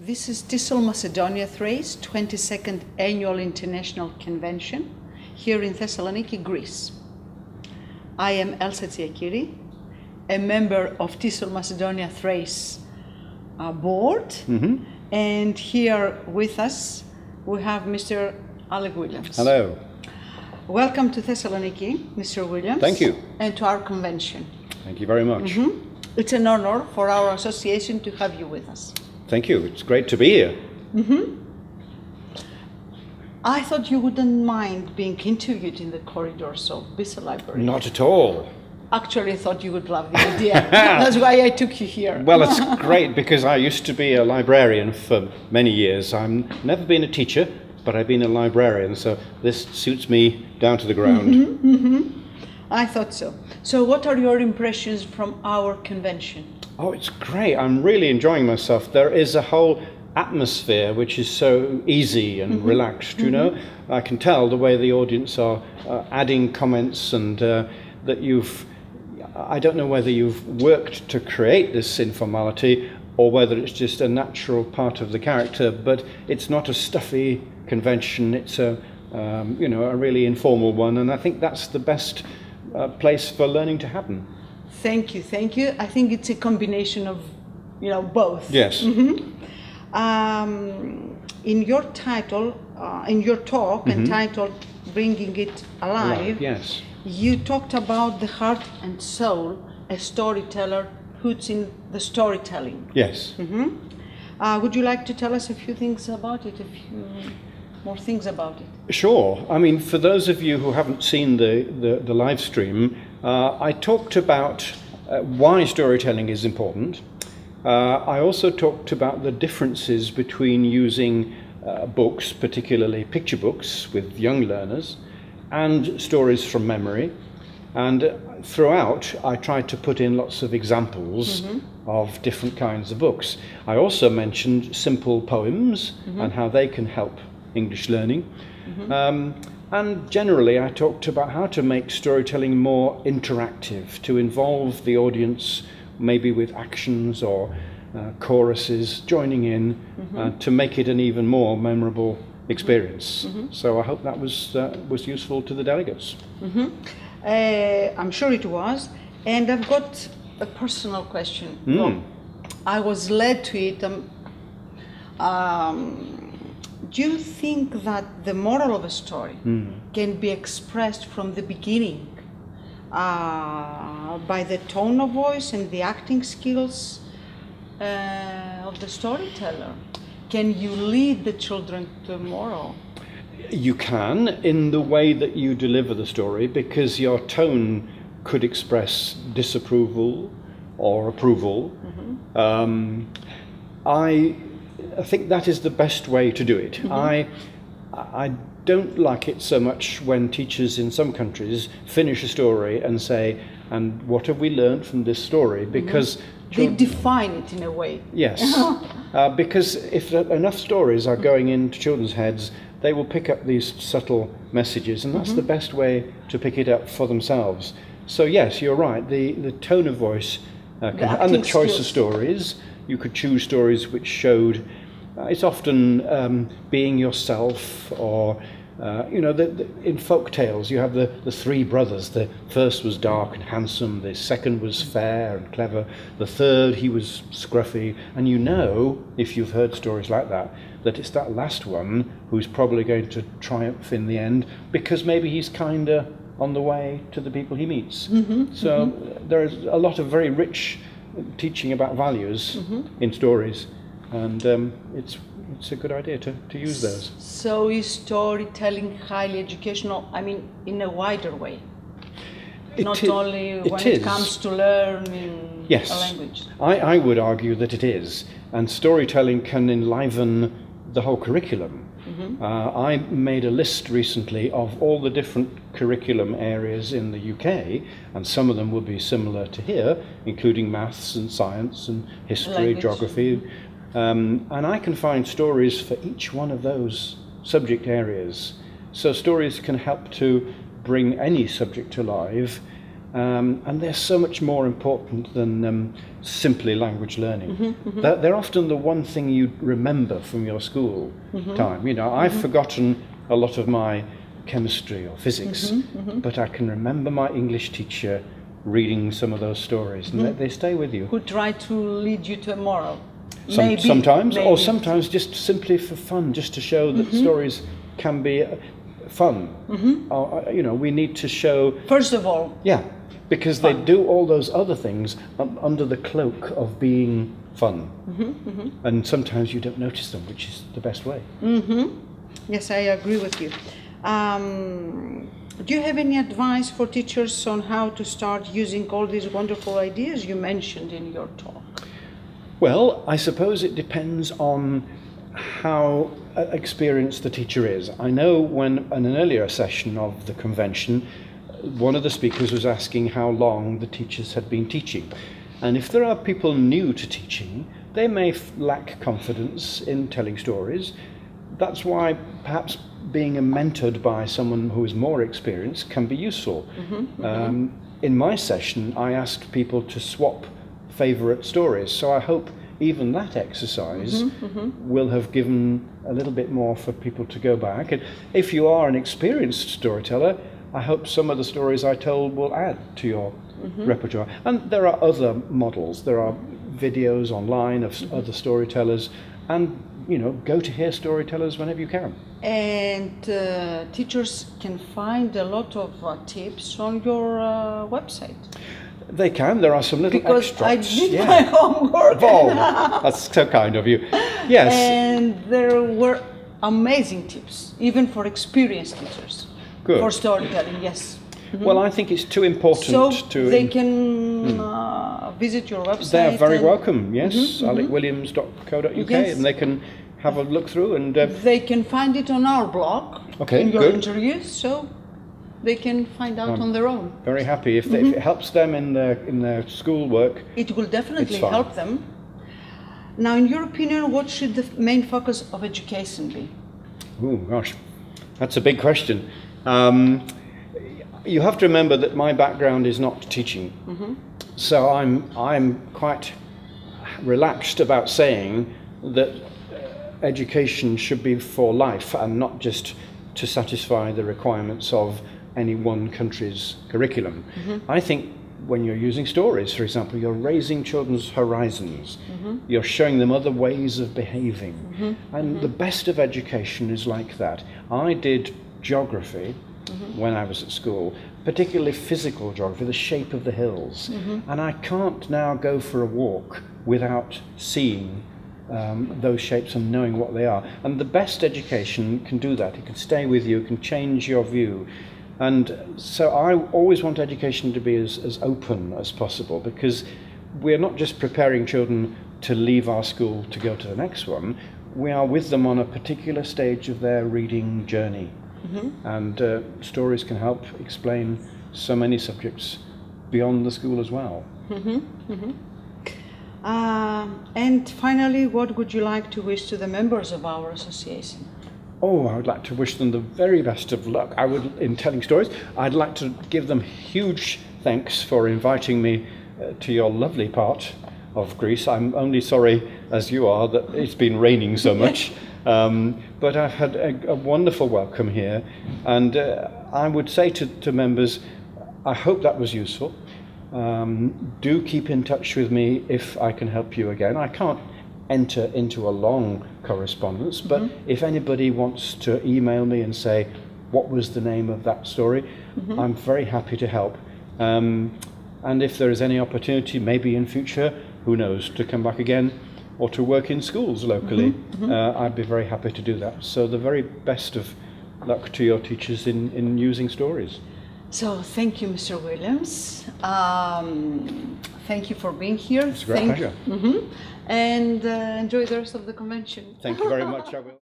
This is TESOL Macedonia Thrace 22nd Annual International Convention here in Thessaloniki, Greece. I am Elsa Tsiakiri, a member of TESOL Macedonia Thrace board, and here with us we have Mr. Alec Williams. Hello. Welcome to Thessaloniki, Mr. Williams. Thank you. And to our convention. Thank you very much. It's an honor for our association to have you with us. Thank you. It's great to be here. I thought you wouldn't mind being interviewed in the corridors of Bissa Library. Not at all. Actually, I thought you would love the idea. That's why I took you here. Well, it's great because I used to be a librarian for many years. I've never been a teacher, but I've been a librarian, so this suits me down to the ground. I thought so. So what are your impressions from our convention? Oh, it's great. I'm really enjoying myself. There is a whole atmosphere which is so easy and relaxed, you know. I can tell the way the audience are adding comments and that I don't know whether you've worked to create this informality or whether it's just a natural part of the character, but it's not a stuffy convention. It's a really informal one, and I think that's the best place for learning to happen. Thank you. I think it's a combination of, both. Yes. In your title, in your talk entitled "Bringing It Alive," yes, you talked about the heart and soul a storyteller puts in the storytelling. Yes. Would you like to tell us a few things about it? A few more things about it? Sure. I mean, for those of you who haven't seen the live stream, I talked about why storytelling is important. I also talked about the differences between using books, particularly picture books with young learners, and stories from memory. And throughout, I tried to put in lots of examples of different kinds of books. I also mentioned simple poems and how they can help English learning. And generally, I talked about how to make storytelling more interactive, to involve the audience maybe with actions or choruses joining in to make it an even more memorable experience. So I hope that was useful to the delegates. I'm sure it was. And I've got a personal question. Well, I was led to it. Do you think that the moral of a story can be expressed from the beginning by the tone of voice and the acting skills of the storyteller? Can you lead the children to a moral? You can, in the way that you deliver the story, because your tone could express disapproval or approval. I think that is the best way to do it. I don't like it so much when teachers in some countries finish a story and say, and what have we learned from this story? Because they define it in a way. Yes, because if enough stories are going into children's heads, they will pick up these subtle messages, and that's the best way to pick it up for themselves. So yes, you're right, the tone of voice and the choice of stories. You could choose stories which showed, it's often being yourself, or, in folk tales you have the three brothers. The first was dark and handsome, the second was fair and clever, the third, he was scruffy, and if you've heard stories like that it's that last one who's probably going to triumph in the end, because maybe he's kinder on the way to the people he meets. So there is a lot of very rich teaching about values in stories, and it's a good idea to use those. So is storytelling highly educational, in a wider way? Not only when it comes to learning a language? I would argue that it is, and storytelling can enliven the whole curriculum. I made a list recently of all the different curriculum areas in the UK, and some of them will be similar to here, including maths and science and history, geography. And I can find stories for each one of those subject areas. So stories can help to bring any subject to life and they're so much more important than simply language learning. They're often the one thing you remember from your school time. You know, I've forgotten a lot of my chemistry or physics, but I can remember my English teacher reading some of those stories, and they stay with you. Who try to lead you to a moral. Sometimes, or sometimes just simply for fun, just to show that stories can be fun. You know, we need to show... First of all. Yeah, because they do all those other things under the cloak of being fun. And sometimes you don't notice them, which is the best way. Yes, I agree with you. Do you have any advice for teachers on how to start using all these wonderful ideas you mentioned in your talk? Well, I suppose it depends on how experienced the teacher is. I know when in an earlier session of the convention, one of the speakers was asking how long the teachers had been teaching. And if there are people new to teaching, they may lack confidence in telling stories. That's why perhaps being mentored by someone who is more experienced can be useful. In my session, I asked people to swap favourite stories, so I hope even that exercise will have given a little bit more for people to go back. And if you are an experienced storyteller, I hope some of the stories I told will add to your repertoire. And there are other models. There are videos online of other storytellers, and you know, go to hear storytellers whenever you can. And teachers can find a lot of tips on your website. They can. There are some little extracts. Because I did my homework. Oh, that's so kind of you. Yes. And there were amazing tips, even for experienced teachers. Good. For storytelling, yes. Well, I think it's too important so they can visit your website. They're very welcome, yes, alecwilliams.co.uk, Yes. and they can have a look through. And they can find it on our blog, in your interviews, so they can find out on their own. Very happy. If it helps them in their school work, it will definitely help them. Now, in your opinion, what should the main focus of education be? Oh, gosh, that's a big question. You have to remember that my background is not teaching, so I'm quite relaxed about saying that education should be for life and not just to satisfy the requirements of any one country's curriculum. I think when you're using stories, for example, you're raising children's horizons, you're showing them other ways of behaving, and the best of education is like that. I did geography when I was at school, particularly physical geography, the shape of the hills. And I can't now go for a walk without seeing those shapes and knowing what they are. And the best education can do that. It can stay with you, it can change your view. And so I always want education to be as open as possible, because we're not just preparing children to leave our school to go to the next one, we are with them on a particular stage of their reading journey. And stories can help explain so many subjects beyond the school as well. And finally, what would you like to wish to the members of our association? Oh, I would like to wish them the very best of luck. In telling stories. I'd like to give them huge thanks for inviting me to your lovely part of Greece. I'm only sorry, as you are, that it's been raining so much. But I've had a wonderful welcome here, and I would say to members, I hope that was useful. Do keep in touch with me if I can help you again. I can't enter into a long correspondence, but if anybody wants to email me and say, what was the name of that story, I'm very happy to help. And if there is any opportunity, maybe in future, who knows, to come back again, or to work in schools locally, I'd be very happy to do that. So the very best of luck to your teachers in using stories. So thank you, Mr. Williams. Thank you for being here. It's a great pleasure. And enjoy the rest of the convention. Thank you very much. I will.